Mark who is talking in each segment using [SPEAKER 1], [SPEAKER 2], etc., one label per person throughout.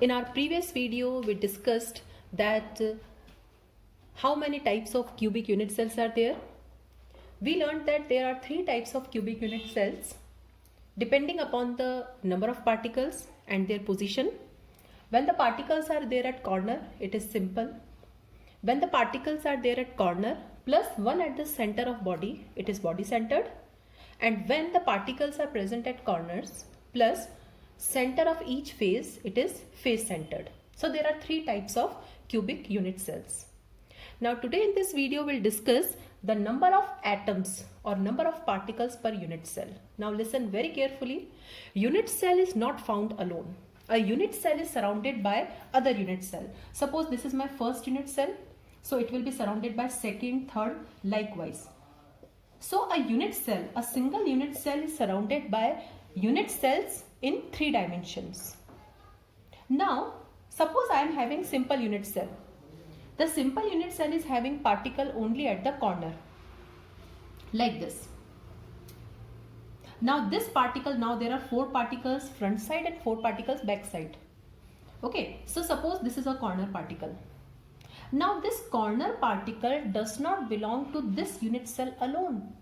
[SPEAKER 1] In our previous video, we discussed that how many types of cubic unit cells are there. We learned that there are 3 types of cubic unit cells depending upon the number of particles and their position. When the particles are there at corner, it is simple. When the particles are there at corner plus 1 at the center of body, it is body centered. And when the particles are present at corners plus center of each face, it is face centered. So there are 3 types of cubic unit cells. Now today in this video we'll discuss the number of atoms or number of particles per unit cell. Now listen very carefully. Unit cell is not found alone. A unit cell is surrounded by other unit cell. Suppose this is my first unit cell. So it will be surrounded by second, third, likewise. So a unit cell, a single unit cell is surrounded by unit cells in 3 dimensions. Now suppose I am having simple unit cell. The simple unit cell is having particle only at the corner like this. Now this particle, now there are 4 particles front side and 4 particles back side. Okay, so suppose this is a corner particle. Now this corner particle does not belong to this unit cell alone,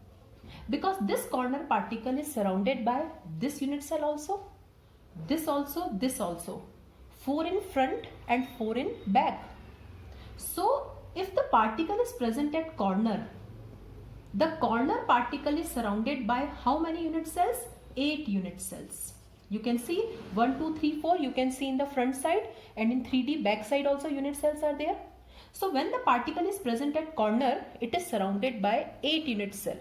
[SPEAKER 1] because this corner particle is surrounded by this unit cell also, this also, this also. 4 in front and 4 in back. So if the particle is present at corner, the corner particle is surrounded by how many unit cells? 8 unit cells. You can see 1, 2, 3, 4 you can see in the front side, and in 3D back side also unit cells are there. So when the particle is present at corner, it is surrounded by 8 unit cell.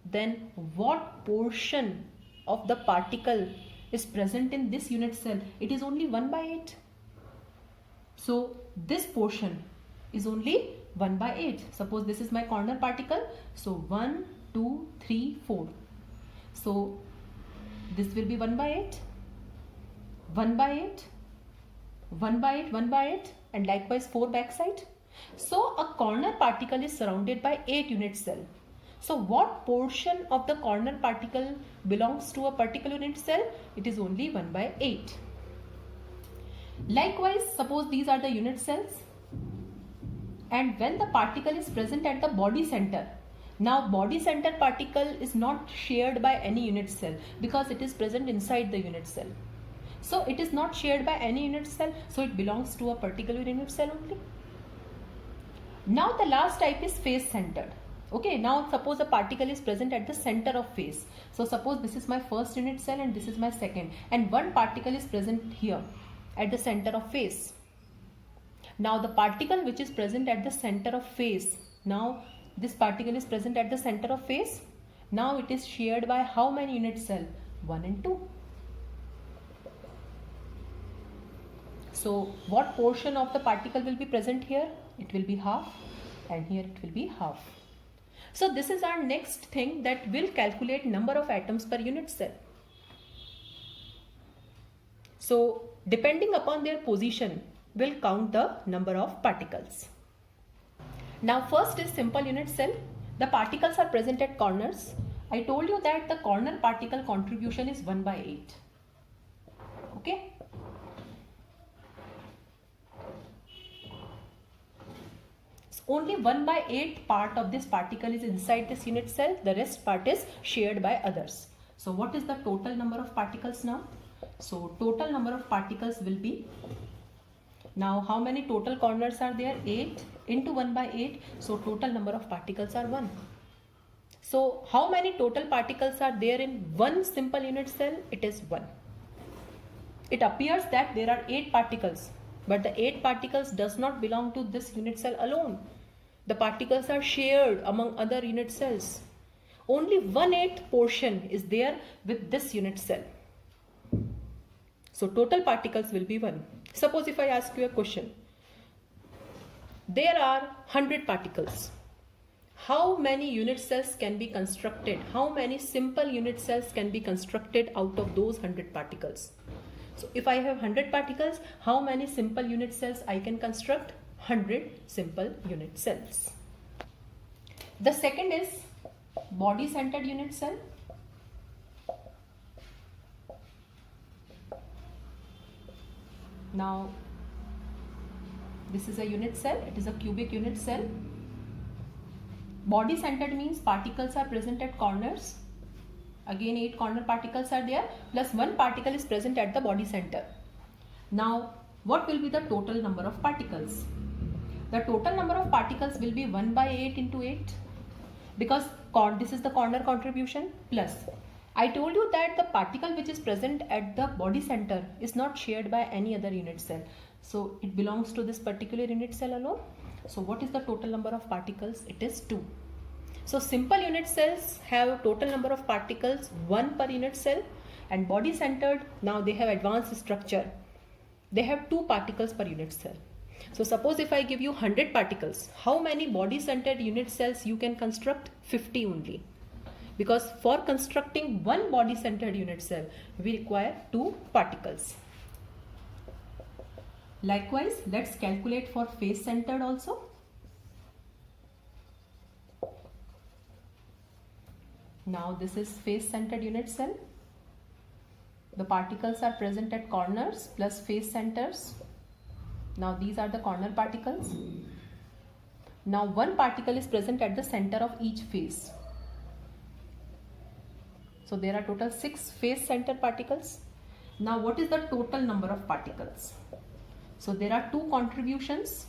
[SPEAKER 1] Then what portion of the particle is present in this unit cell? It is only 1 by 8. So this portion is only 1 by 8. Suppose this is my corner particle. So 1, 2, 3, 4. So this will be 1 by 8, 1 by 8, 1 by 8, 1 by 8, and likewise 4 backside. So a corner particle is surrounded by 8 unit cell. So what portion of the corner particle belongs to a particular unit cell? It is only 1 by 8. Likewise, suppose these are the unit cells, and when the particle is present at the body center, now body center particle is not shared by any unit cell because it is present inside the unit cell. So it is not shared by any unit cell, so it belongs to a particular unit cell only. Now the last type is face centered. Okay, now suppose a particle is present at the center of face. So suppose this is my first unit cell and this is my second, and one particle is present here at the center of face. Now the particle which is present at the center of face, now this particle is present at the center of face. Now it is shared by how many unit cell? 1 and 2. So what portion of the particle will be present here? It will be half, and here it will be half. So this is our next thing, that will calculate number of atoms per unit cell. So depending upon their position, we'll count the number of particles. Now first is simple unit cell. The particles are present at corners. I told you that the corner particle contribution is 1 by 8. Okay. So only 1 by 8 part of this particle is inside this unit cell. The rest part is shared by others. So what is the total number of particles now? So total number of particles will be, now how many total corners are there? 8 into 1 by 8. So total number of particles are 1. So how many total particles are there in one simple unit cell? It is 1. It appears that there are 8 particles, but the 8 particles does not belong to this unit cell alone. The particles are shared among other unit cells. Only 1/8 portion is there with this unit cell. So total particles will be 1. Suppose if I ask you a question, there are 100 particles. How many unit cells can be constructed? How many simple unit cells can be constructed out of those 100 particles? So if I have 100 particles, how many simple unit cells I can construct? 100 simple unit cells. The second is body centered unit cell. Now this is a unit cell, it is a cubic unit cell. Body centered means particles are present at corners. Again 8 corner particles are there, plus 1 particle is present at the body center. Now what will be the total number of particles? The total number of particles will be 1 by 8 into 8, because this is the corner contribution, plus I told you that the particle which is present at the body center is not shared by any other unit cell. So it belongs to this particular unit cell alone. So what is the total number of particles? It is 2. So simple unit cells have total number of particles 1 per unit cell, and body centered, now they have advanced structure. They have 2 particles per unit cell. So suppose if I give you 100 particles, how many body centered unit cells you can construct? 50 only. Because for constructing one body centered unit cell, we require 2 particles. Likewise, let's calculate for face centered also. Now this is face centered unit cell. The particles are present at corners plus face centers. Now these are the corner particles. Now one particle is present at the center of each face. So there are total 6 face center particles. Now what is the total number of particles? So there are 2 contributions,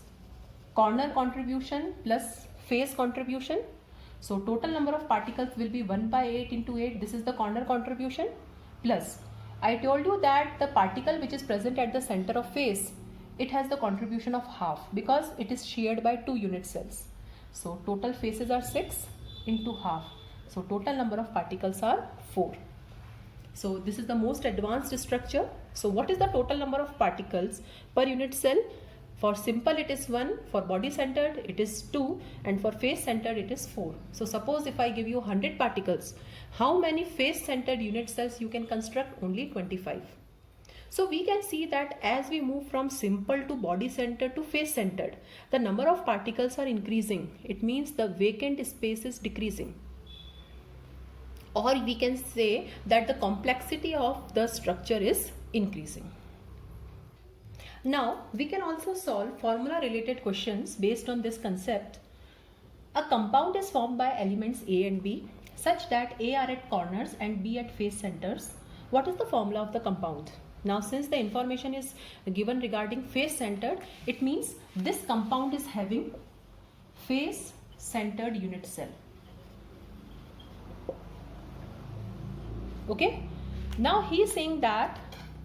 [SPEAKER 1] corner contribution plus face contribution. So total number of particles will be 1 by 8 into 8. This is the corner contribution, plus I told you that the particle which is present at the center of face, it has the contribution of half because it is shared by 2 unit cells. So total faces are 6 into half. So total number of particles are 4. So this is the most advanced structure. So what is the total number of particles per unit cell? For simple it is 1, for body centered it is 2, and for face centered it is 4. So suppose if I give you 100 particles, how many face centered unit cells you can construct? Only 25. So we can see that as we move from simple to body centered to face centered, the number of particles are increasing. It means the vacant space is decreasing. Or we can say that the complexity of the structure is increasing. Now we can also solve formula related questions based on this concept. A compound is formed by elements A and B such that A are at corners and B at face centers. What is the formula of the compound? Now since the information is given regarding face centered, it means this compound is having face centered unit cell. Okay, now he is saying that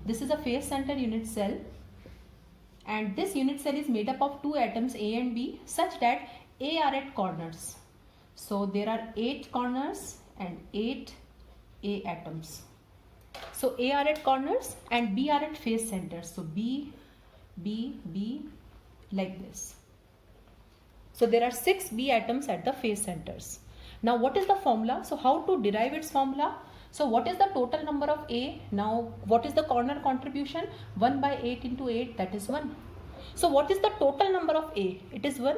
[SPEAKER 1] this is a face centered unit cell, and this unit cell is made up of 2 atoms A and B such that A are at corners. So there are 8 corners and 8 A atoms. So A are at corners and B are at face centers. So B, B, B, like this. So there are 6 B atoms at the face centers. Now what is the formula? So how to derive its formula? So what is the total number of A? Now what is the corner contribution? 1 by 8 into 8, that is 1. So what is the total number of A? It is 1.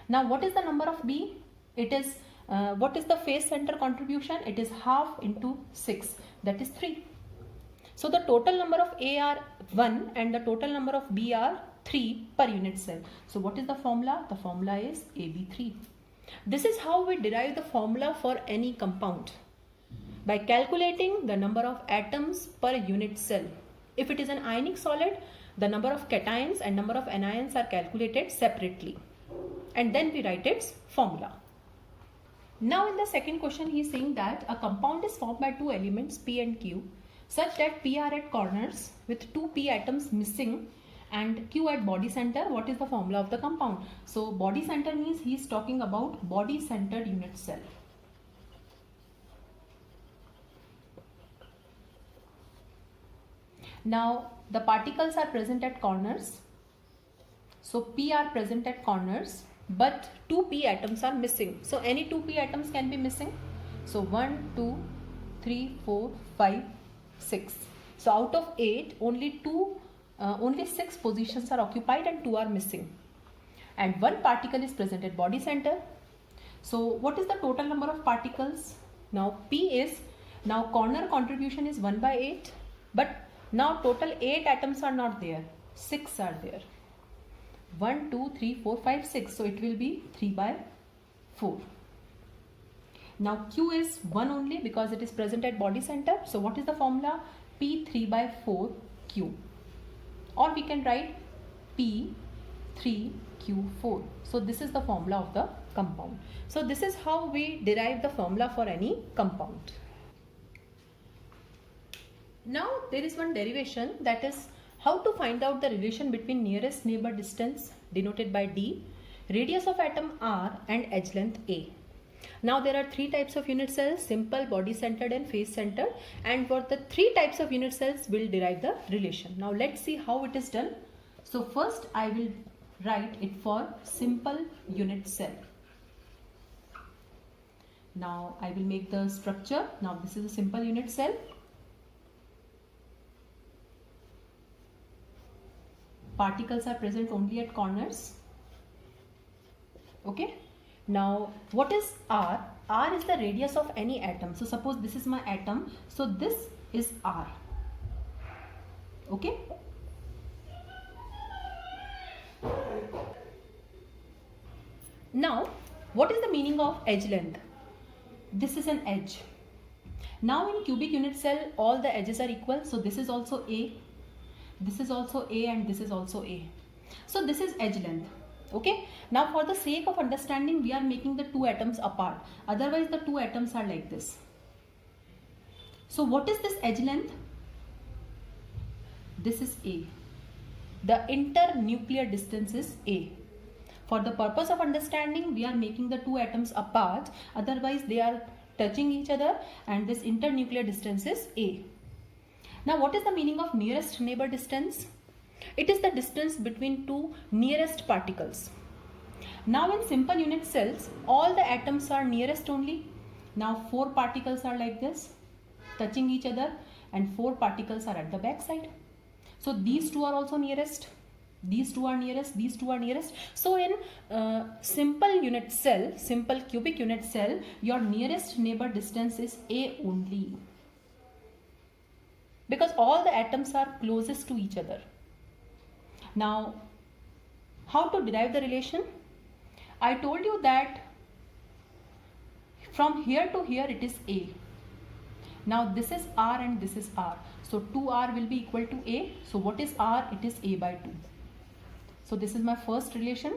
[SPEAKER 1] Now what is the number of B? It is what is the face center contribution? It is half into 6, that is 3. So the total number of A are 1 and the total number of B are 3 per unit cell. So what is the formula? The formula is AB3. This is how we derive the formula for any compound, by calculating the number of atoms per unit cell. If it is an ionic solid, the number of cations and number of anions are calculated separately, and then we write its formula. Now in the second question he is saying that a compound is formed by 2 elements P and Q such that P are at corners with 2 P atoms missing and Q at body center. What is the formula of the compound? So body center means he is talking about body centered unit cell. Now the particles are present at corners. So P are present at corners, but 2 P atoms are missing. So any 2 P atoms can be missing. So 1, 2, 3, 4, 5, 6. So out of 8, only 6 positions are occupied and 2 are missing. And 1 particle is present at body center. So what is the total number of particles? Now P is, now corner contribution is 1 by 8, but Now total 8 atoms are not there, 6 are there. 1, 2, 3, 4, 5, 6. So it will be 3 by 4. Now Q is 1 only because it is present at body center. So what is the formula? P 3 by 4 Q. Or we can write P 3 Q 4. So this is the formula of the compound. So this is how we derive the formula for any compound. Now there is one derivation, that is how to find out the relation between nearest neighbor distance denoted by D, radius of atom R and edge length A. Now there are 3 types of unit cells: simple, body centered and face centered, and for the 3 types of unit cells we will derive the relation. Now let's see how it is done. So first I will write it for simple unit cell. Now I will make the structure. Now this is a simple unit cell. Particles are present only at corners. Okay. Now what is R? R is the radius of any atom. So suppose this is my atom. So this is R. Okay. Now what is the meaning of edge length? This is an edge. Now in cubic unit cell all the edges are equal. So this is also A. This is also A and this is also A. So this is edge length. Okay. Now for the sake of understanding we are making the 2 atoms apart. Otherwise the 2 atoms are like this. So what is this edge length? This is A. The internuclear distance is A. For the purpose of understanding we are making the 2 atoms apart. Otherwise they are touching each other and this internuclear distance is A. Now what is the meaning of nearest neighbor distance? It is the distance between 2 nearest particles. Now in simple unit cells all the atoms are nearest only. Now 4 particles are like this touching each other and 4 particles are at the back side. So these 2 are also nearest. These 2 are nearest, these 2 are nearest. So in simple unit cell, simple cubic unit cell, your nearest neighbor distance is A only. Because all the atoms are closest to each other. Now, how to derive the relation? I told you that from here to here it is A. Now this is R and this is R. So 2R will be equal to A. So what is R? It is A by 2. So this is my first relation.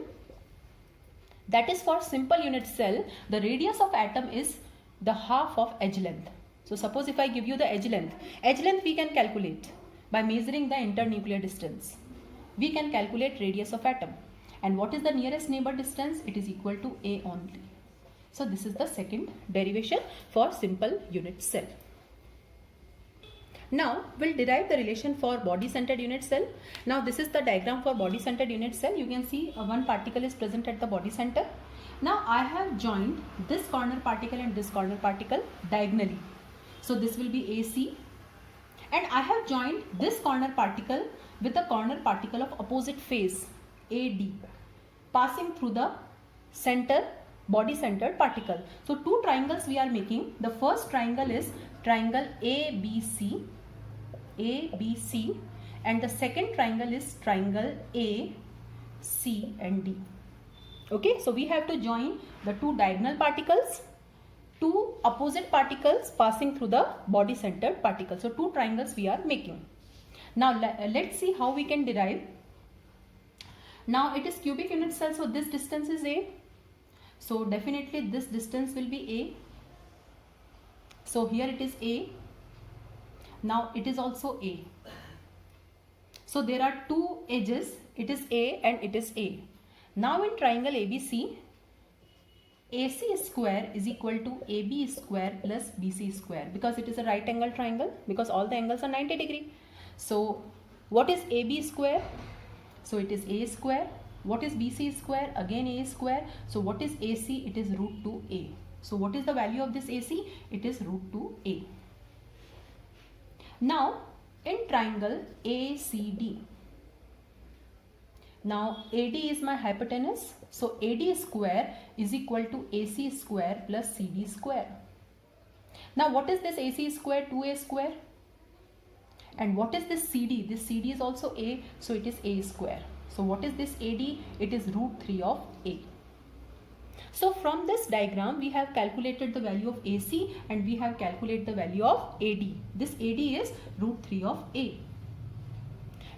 [SPEAKER 1] That is for simple unit cell. The radius of atom is the half of edge length. So suppose if I give you the edge length we can calculate by measuring the internuclear distance. We can calculate radius of atom. And what is the nearest neighbor distance? It is equal to A only. So this is the second derivation for simple unit cell. Now we'll derive the relation for body centered unit cell. Now this is the diagram for body centered unit cell. You can see one particle is present at the body center. Now I have joined this corner particle and this corner particle diagonally. So this will be AC, and I have joined this corner particle with the corner particle of opposite phase AD passing through the center body centered particle. So 2 triangles we are making. The first triangle is triangle ABC, and the second triangle is triangle A, C and D. Okay, so we have to join the 2 diagonal particles, 2 opposite particles passing through the body centered particle. So 2 triangles we are making. Now let's see how we can derive. Now it is cubic unit cell, so this distance is A. So definitely this distance will be A. So here it is A. Now it is also A. So there are 2 edges. It is A and it is A. Now in triangle ABC, AC square is equal to AB square plus BC square, because it is a right angle triangle, because all the angles are 90 degree. So what is AB square? So it is A square. What is BC square? Again A square. So what is AC? It is root 2A. So what is the value of this AC? It is root 2A. Now in triangle ACD, now AD is my hypotenuse. So AD square is equal to AC square plus CD square. Now what is this AC square? 2A square. And what is this CD? This CD is also A, so it is A square. So what is this AD? It is root 3 of A. So from this diagram, we have calculated the value of AC and we have calculated the value of AD. This AD is root 3 of A.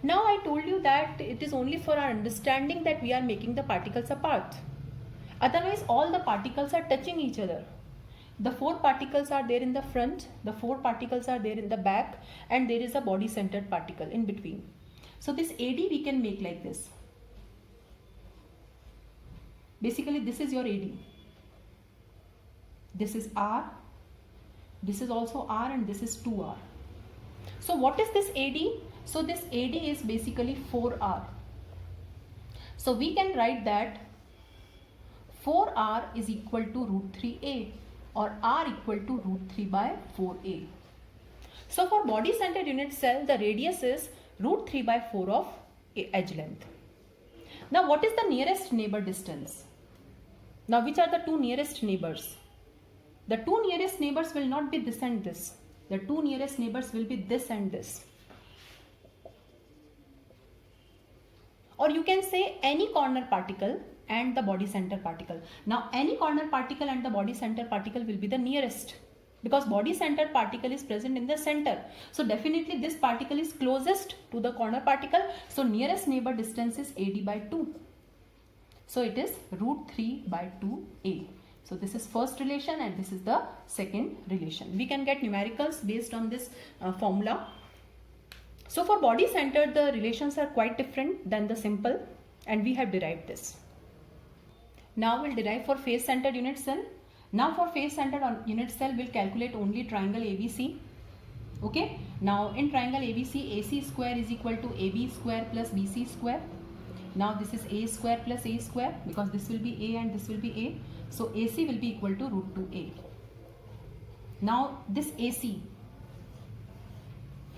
[SPEAKER 1] Now I told you that it is only for our understanding that we are making the particles apart. Otherwise, all the particles are touching each other. The 4 particles are there in the front, the 4 particles are there in the back, and there is a body centered particle in between. So this AD we can make like this. Basically, this is your AD. This is R, this is also R, and this is 2R. So what is this AD? So this AD is basically 4R. So we can write that 4R is equal to root 3A, or R equal to root 3 by 4A. So for body centered unit cell, the radius is root 3 by 4 of edge length. Now what is the nearest neighbor distance? Now which are the 2 nearest neighbors? The 2 nearest neighbors will not be this and this. The 2 nearest neighbors will be this and this. Or you can say any corner particle and the body center particle. Now any corner particle and the body center particle will be the nearest, because body center particle is present in the center. So definitely this particle is closest to the corner particle. So nearest neighbor distance is AD by 2. So it is root 3 by 2A. So this is first relation and this is the second relation. We can get numericals based on this formula. So for body centered, the relations are quite different than the simple, and we have derived this. Now we'll derive for face centered unit cell. Now for face centered unit cell, we'll calculate only triangle ABC. Okay. Now in triangle ABC, AC square is equal to AB square plus BC square. Now this is A square plus A square, because this will be A and this will be A. So AC will be equal to root 2A. Now this AC,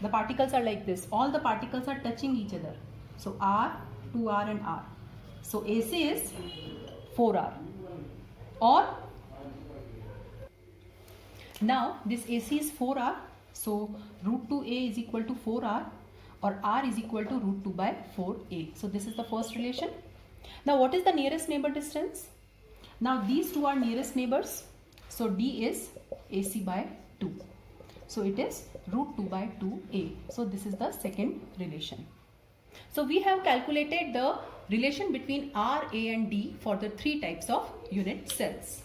[SPEAKER 1] the particles are like this. All the particles are touching each other. So R, 2R and R. So AC is 4R. Or now this AC is 4R. So root 2A is equal to 4R, or R is equal to root 2 by 4A. So this is the first relation. Now what is the nearest neighbor distance? Now these 2 are nearest neighbors. So D is AC by 2. So it is root 2 by 2A. So this is the second relation. So we have calculated the relation between R, A and D for the 3 types of unit cells.